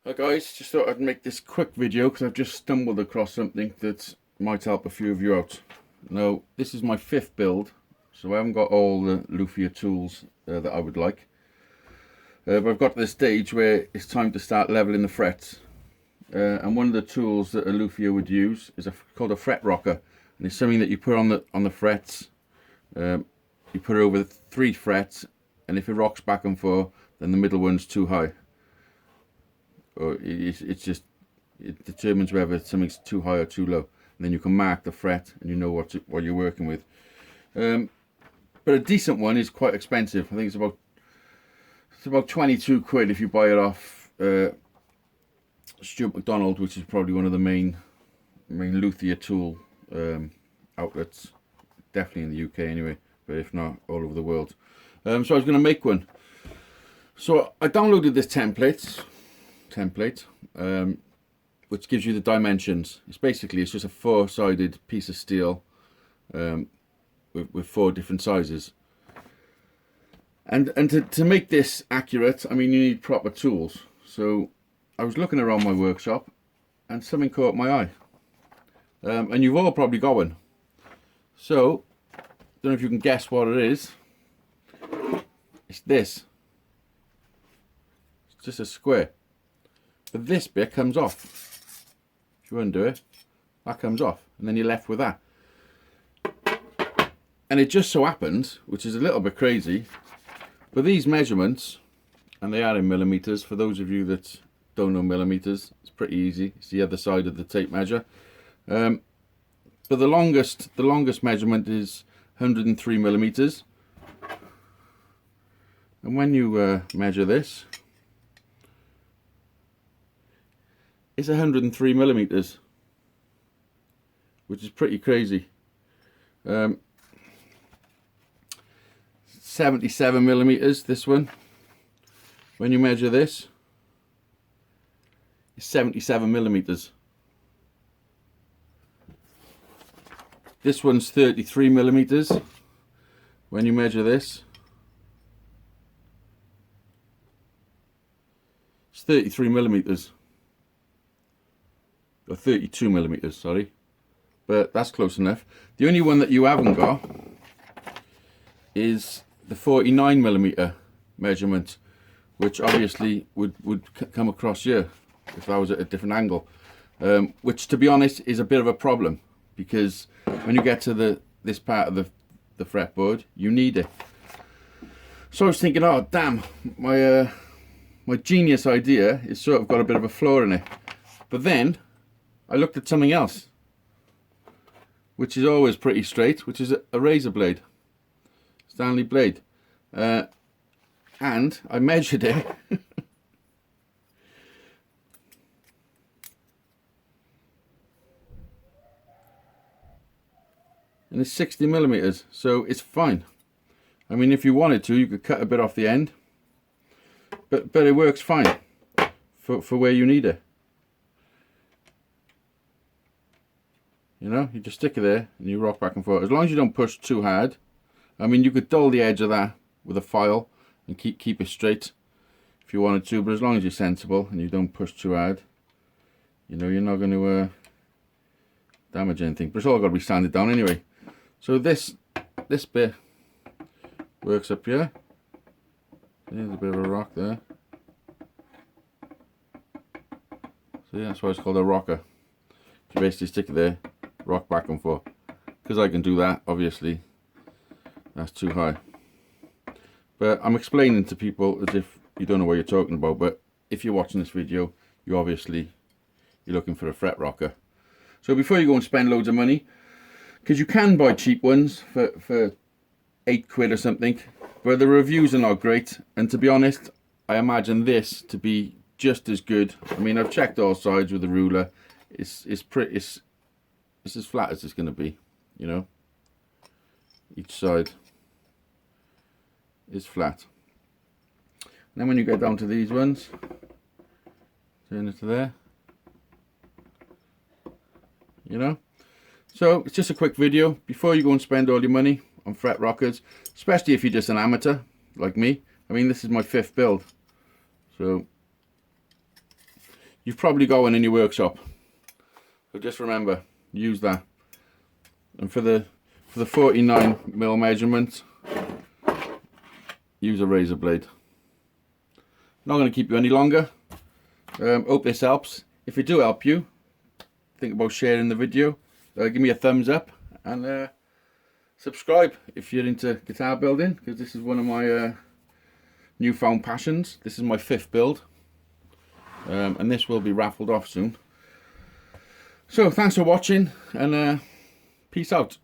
Hi guys, just thought I'd make this quick video because I've just stumbled across something that might help a few of you out. Now, this is my fifth build, so I haven't got all the luthier tools that I would like. But I've got to the stage where it's time to start leveling the frets. And one of the tools that a luthier would use is called a fret rocker. And it's something that you put on the frets. You put it over 3 frets, and if it rocks back and forth, then the middle one's too high. Or it determines whether something's too high or too low, and then you can mark the fret and you know what you're working with. But a decent one is quite expensive. I think it's about 22 quid if you buy it off Stuart McDonald, which is probably one of the main luthier tool outlets, definitely in the UK anyway, but if not all over the world. So I was going to make one. So I downloaded this template, which gives you the dimensions. It's just a 4-sided piece of steel with 4 different sizes. And to make this accurate, I mean, you need proper tools. So I was looking around my workshop and something caught my eye. And you've all probably got one. So, don't know if you can guess what it is. It's this. It's just a square. But this bit comes off. If you undo it, that comes off, and then you're left with that. And it just so happens, which is a little bit crazy, but these measurements, and they are in millimeters, for those of you that don't know millimeters, it's pretty easy. It's the other side of the tape measure. But the longest measurement is 103 millimeters. And when you measure this, it's 103 millimeters, which is pretty crazy. 77 millimeters, this one. When you measure this, it's 77 millimeters. This one's 33 millimeters. When you measure this, it's 33 millimeters. Or 32 millimeters, sorry, but that's close enough. The only one that you haven't got is the 49 millimeter measurement, which obviously would come across here if I was at a different angle, which, to be honest, is a bit of a problem, because when you get to this part of the fretboard, you need it. So I was thinking, oh damn, my genius idea is sort of got a bit of a flaw in it. But then I looked at something else, which is always pretty straight, which is a razor blade, Stanley blade, and I measured it. And it's 60 millimeters, so it's fine. I mean, if you wanted to, you could cut a bit off the end, but it works fine for where you need it. You know, you just stick it there and you rock back and forth. As long as you don't push too hard. I mean, you could dull the edge of that with a file and keep it straight if you wanted to, but as long as you're sensible and you don't push too hard, you know, you're not going to damage anything. But it's all got to be sanded down anyway. So this bit works up here. There's a bit of a rock there. So yeah, that's why it's called a rocker. You basically stick it there, rock back and forth. Because I can do that, obviously that's too high. But I'm explaining to people as if you don't know what you're talking about. But if you're watching this video, you're looking for a fret rocker. So before you go and spend loads of money, because you can buy cheap ones for 8 quid or something, but the reviews are not great. And to be honest, I imagine this to be just as good. I mean, I've checked all sides with a ruler. It's as flat as it's going to be, you know. Each side is flat. And then when you get down to these ones, turn it to there, you know. So it's just a quick video before you go and spend all your money on fret rockers, especially if you're just an amateur like me. I mean, this is my 5th build, so you've probably got one in your workshop. So just remember, use that. And for the 49mm measurement, use a razor blade. Not going to keep you any longer. Hope this helps. If it do help you, think about sharing the video. Give me a thumbs up and subscribe if you're into guitar building, because this is one of my newfound passions. This is my 5th build, and this will be raffled off soon. So thanks for watching, and peace out.